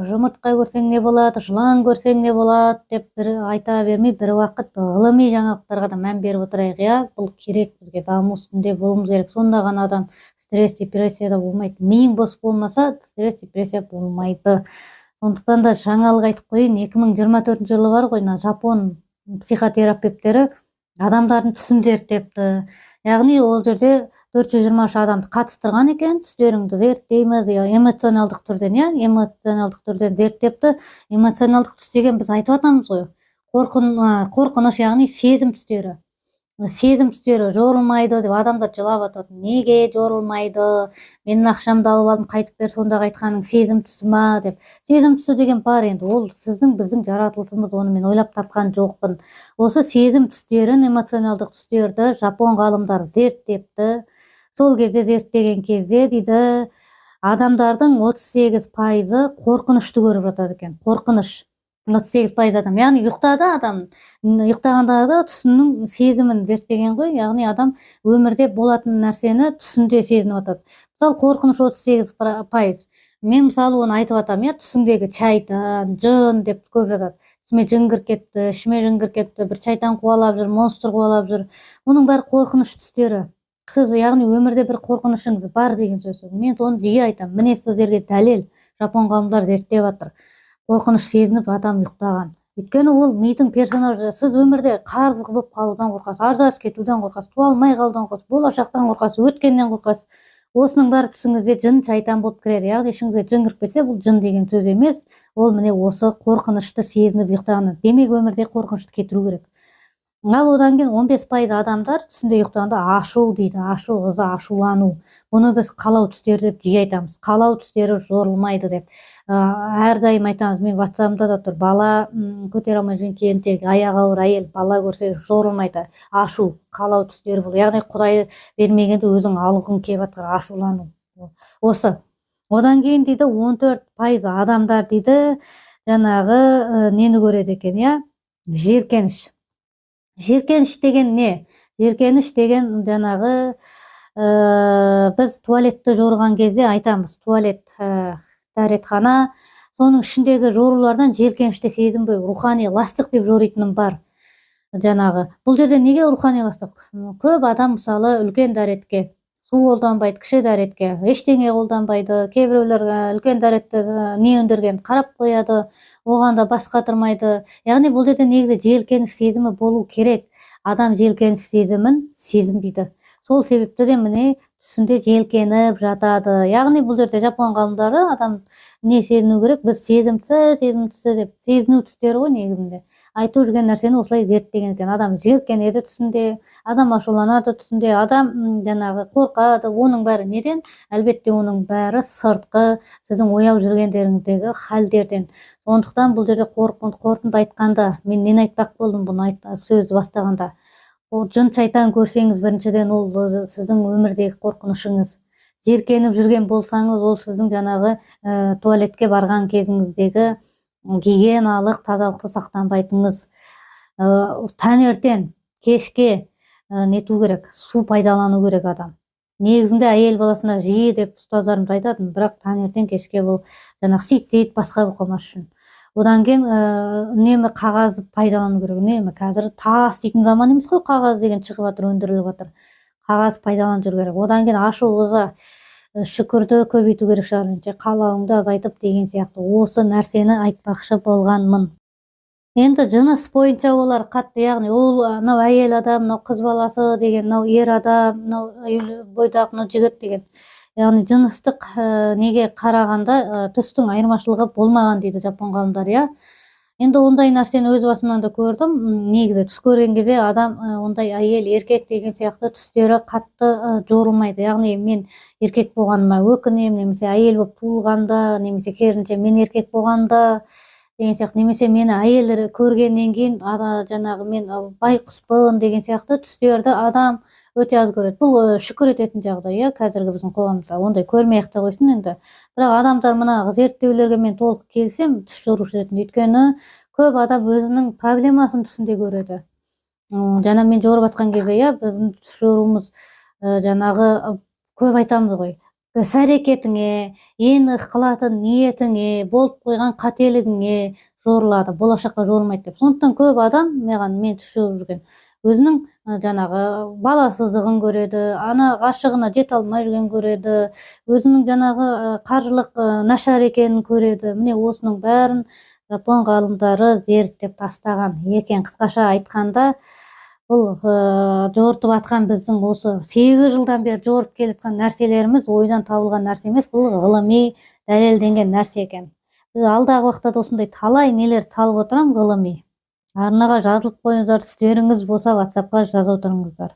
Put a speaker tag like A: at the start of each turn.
A: жұмыртқа көрсең не болады, жылан көрсең не болады деп бір айта бермей, бір уақыт ғылыми жаңалықтарға да мән беріп отырайық, иә. Бұл керек бізге, даму үстінде болуымыз керек. Сонда ғана адам стресс, депрессияда болмайды. Миың бос болмаса, стресс, депрессия болмайды. Сондықтан да жаңалық айтып қойын, 2024 жылы бар ғой, Жапон психотерапевттері адамдардың түсін зерттепті. Яғни ол жерде 423 адамды қатыстырған екен, түстеріңді зерттейміз, эмоционалдық түрден, эмоционалдық түрден зерттепті. Эмоционалдық түс деген біз айтып атамыз ғой. Қорқыныш, яғни сезім түстері. Сезім түстері жорылмайды деп адамдар жылап атады. Неге жорылмайды? Менің ақшамды алып алдың, қайтып бер, сондағы айтқаның сезім түсі ма деп. Сезім түсі деген бар енді, ол біздің жаратылысымыз, оны мен ойлап тапқан жоқпын. Осы сезім түстерін, эмоционалдық түстерді Жапон ғалымдар зерттепті. Сол кезде зерттеген кезде дейді, адамдардың 38% қорқынышты көріп жатады екен. Қорқыныш. 38% адам, яғни ұйықтады адам, ұйықтағанда да түсінің сезімін зерттеген ғой, яғни адам өмірде болатын нәрсені түсінде сезініп атады. Мысалы, қорқыныш 38%. Мен мысалы оны айтып атам, түсіңдегі шайтан, жын деп көп жатады. Түсіме жын кіріп кетті, ішіме жын кіріп кетті, бір шайтан қуалап жүр, монстр қуалап жүр. Оның бәрі қорқыныш түстері. Сіз яғни өмірде бір қорқынышыңыз бар деген сөз. Мен оны жиі айтам. Міне сіздерге дәлел. Жапон ғалымдар зерттеп жатыр. Қорқыныш сезініп адам ұйықтаған. Өйткені ол мидың персонажы. Сіз өмірде қарыз болып қалудан қорқасыз, ажырасып кетуден қорқасыз, туа алмай қалудан қорқасыз, болашақтан қорқасыз, өткеннен қорқасыз. Осының бәрі түсіңізде жын, шайтан болып кіреді. Яғни ішіңізге жын кіріп кетсе, бұл жын деген сөз емес. Ол міне осы қорқынышты сезініп ұйықтағаны. Демек өмірде қорқынышты кетіру керек. Ал одан кейін 15% адамдар түсінде ұйықтағанда ашу дейді, ашу, ыза, ашулану. Бұны біз қалау түстері деп жиі айтамыз. Қалау түстері жорылмайды деп. Әрдайым айтамыз, мен WhatsApp-ымда да тұр, бала көтере алмай жүрген келіншек, аяғы ауыр әйел, бала көрсе жорылмайды. Ашу, қалау түстері бұл. Яғни Құдай бермегенде өзің алғың келіп жатыр, ашулану. Осы. Одан кейін дейді 14% адамдар дейді, жаңағы нені көреді екен, жиіркеніш. Жиіркеніш деген не? Жиіркеніш деген жаңағы біз туалетті жорған кезде айтамыз. Туалет, дәретхана, соның ішіндегі жорулардан жиіркеніште сезінбеу, рухани ластық деп жоритыным бар. Жаңағы. Бұл жерде неге рухани ластық? Көп адам мысалы үлкен дәретке су қолданбайды, кіші дәретке ештеңе қолданбайды. Кейбіреулер үлкен дәретті не өндірген қарап қояды, оған да бас қатырмайды. Яғни бұл жерде негізі жиіркеніш сезімі болу керек. Адам жиіркеніш сезімін сезінбейді. Сол себепті де міне түсінде жиіркеніп жатады. Яғни бұл жерде Жапон ғалымдары адам не сезіну керек? Біз сезімсі деп, сезіну түстері ғой негізінде. Айту жүрген нәрсені осылай зерттеген екен. Адам жиіркенеді түсінде, адам ашуланады түсінде, адам жаңағы қорқады. Оның бәрі неден? Әлбетте оның бәрі сыртқы, сіздің ояу жүргендеріңіздегі халдерден. Сондықтан бұл жерде қорытынды айтқанда, мен нені айтпақ болдым бұны сөз бастағанда. Ол жын, шайтан көрсеңіз, біріншіден ол сіздің өмірдегі қорқынышыңыз. Жиіркеніп жүрген болсаңыз, ол сіздің жаңағы туалетке барған кезіңіздегі гигиеналық тазалықты сақтанбайтыңыз. Таңертең, кешке нету керек, су пайдалану керек адам. Негізінде әйел баласына жиі деп ұстаздарымыз айтатын, бірақ таңертең, кешке бұл жаңағы сейт басқа болмас үшін. Одан кейін үнемі қағазды пайдалану керек. Үнемі қазір тас дейтін заман емес қой, қағаз деген шығып жатыр, өндіріліп жатыр. Қағаз пайдаланып жүру керек. Одан кейін ашу, ыза, шүкірді көбейту керек шығар, қалауыңды азайтып деген сияқты. Осы нәрсені айтпақшы болғанмын. Енді жыныс бойынша олар қатты, яғни ол әйел адам, қыз баласы деген, ер адам, бойдақ, жігіт деген. Яғни жыныстық неге қарағанда түстің айырмашылығы болмаған дейді Жапон ғалымдар, Енді ондай нәрсені өз басымнан да көрдім. Негізі түс көрген кезде адам ондай әйел, еркек деген сияқты түстері қатты жорылмайды. Яғни мен еркек болғаныма өкінем, немесе әйел болып туылғанда, немесе керісінше мен еркек болғанда деген сияқты, немесе мені әйел көргеннен кейін жаңағы мен байқұспын деген сияқты түстерді адам өте аз көреді. Бұл шүкір ететін жағдай, қазіргі біздің қоғамда. Ондай көрмей-ақ та қойсын енді. Бірақ адамдар мына зерттеулерге мен толық келсем, түс жорушы ретінде. Өйткені көп адам өзінің проблемасын түсінде көреді. Жаңа мен жорып атқан кезде, біздің түс жоруымыз жаңағы көп айтамыз ғой. іс-әрекетіңе, эми кылатын ниетиңе, болуп койгон кателигиңе жорулады, болашакка жорулмайт деп. Сондуктан көп адам мен түшүнүп жүрген өзүнүн жанагы баласыздыгын көрөдү, ана гашыгына жете албай жүргенин көрөдү, өзүнүн жанагы каржылык начар экенин көрөдү. Міне осунун баарын Жапон гаалымдары зерттеп тастаган экен. Кыскача айтканда, бул жоортуп аткан биздин осы 8 жылдан бери жоруп келаткан нерселерimiz ойдан табылган нерсе эмес, бул гылымый далелденген нерсе экен. Биз алдагы убакта да ушундай талай нелер салып отурам гылымый. Арнага жазылып коюңуздар, түстериңиз болсо WhatsAppка жазып отуруңуздар.